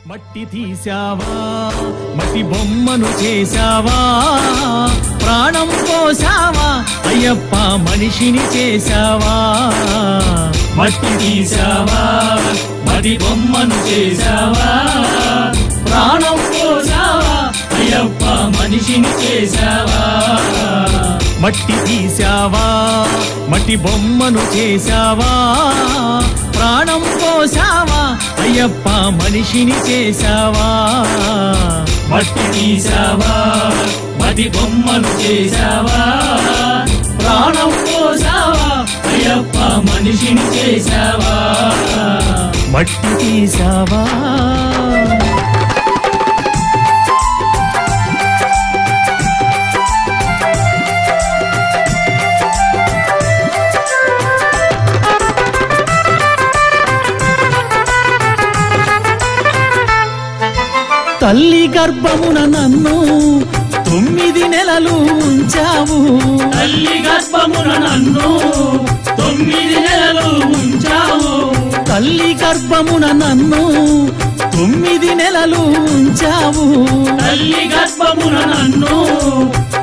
మట్టి తీసావా మట్టి బొమ్మను చేసావా ప్రాణం పోసావా అయ్యప్ప మనిషిని చేసావా మట్టి తీసావా మట్టి బొమ్మను చేసావా ప్రాణం పోసావా అయ్యప్ప మనిషిని చేసావా మట్టి తీసావా మట్టి బొమ్మను చేసావా ప్రాణం పోసావా అయ్యప్ప మనిషిని చేసావా మట్టి తీసావా మట్టి బొమ్మను చేసావా ప్రాణం పోసావా అయ్యప్ప మనిషిని చేసావా మట్టి తీసావా తల్లి గర్భమున నన్ను 9 నెలలు ఉంచావు తల్లి గర్భమున నన్ను 9 నెలలు ఉంచావు తల్లి గర్భమున నన్ను 9 నెలలు ఉంచావు తల్లి గర్భమున నన్ను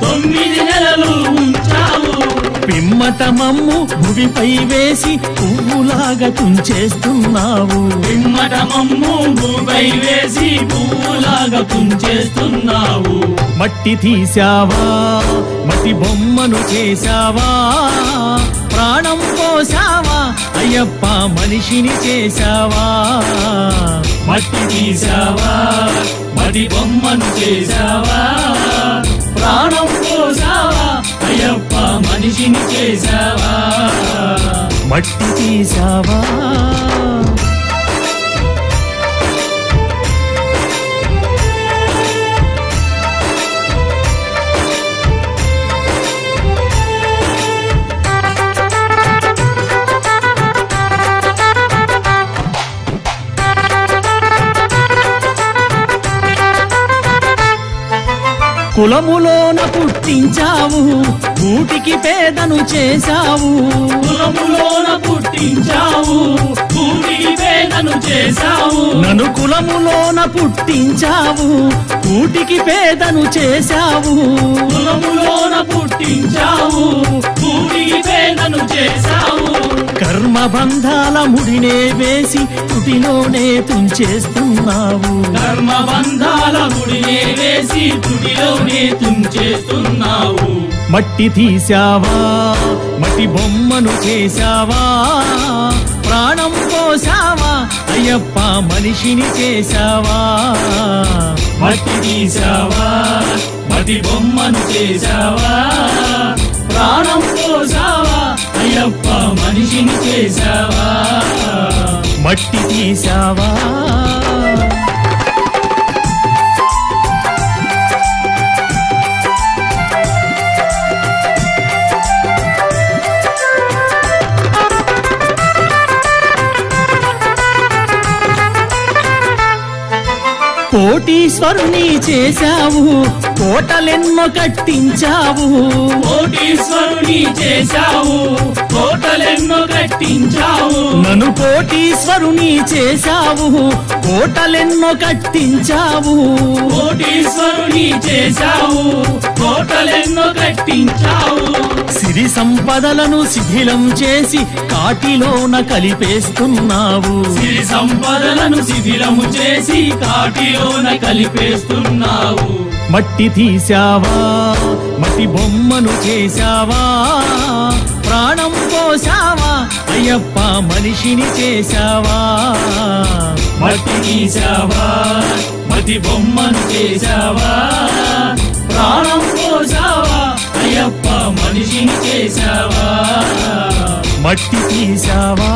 9 నెలలు ఉంచావు పిమ్మట మమ్ము భూమిపై వేసి పువ్వులాగా తుంచేస్తున్నావు పిమ్మట మమ్ము భూమిపై వేసి పువ్వులాగా తుంచేస్తున్నావు మట్టి తీసావా మట్టి బొమ్మను చేసావా ప్రాణం పోసావా అయ్యప్ప మనిషిని చేసావా మట్టి తీసావా మట్టి బొమ్మను చేసావా ప్రాణం పోసావా అయ్యప్ప మనిషిని చేసావా మట్టి తీసావా కులములోన పుట్టించావు కూటికి పేదను చేశావు కులములోన పుట్టించావు కూటికి పేదను చేశావు నన్ను కులములోన పుట్టించావు కూటికి పేదను చేశావు కులములోన పుట్టించావు కూటికి పేదను చేశావు కర్మ బంధాల ముడినే వేసి తుటిలోనే తుంచేస్తున్నావు కర్మ బంధాల ముడినే వేసి తుటిలోనే తుంచేస్తున్నావు మట్టి తీసావా మట్టి బొమ్మను చేసావా ప్రాణం పోసావా అయ్యప్ప మనిషిని చేసావా మట్టి తీసావా మట్టి బొమ్మను చేసావా ప్రాణం పోసావా అయ్యప్ప మనిషిని చేసావా మట్టి తీసావా కోటీశ్వరుని చేశావు కోటలెన్నో కట్టించావు కోటీశ్వరుని చేశావు కోటలెన్నో కట్టించావు నన్ను కోటీశ్వరుని చేశావు కోటలెన్నో కట్టించావు కోటీశ్వరుని చేశావు కోటలెన్నో కట్టించావు సిరి సంపదలను శిథిలం చేసి కాటిలోన కలిపేస్తున్నావు సిరి సంపదలను శిథిలము చేసి కాటిలోన కలిపేస్తున్నావు మట్టి తీసావా మట్టి బొమ్మను చేసావా ప్రాణం పోసావా అయ్యప్ప మనిషిని చేసావా మట్టి తీసావా మట్టి బొమ్మను చేసావా ప్రాణం పోసావా అయ్యప్ప మనిషిని చేసావా మట్టి తీసావా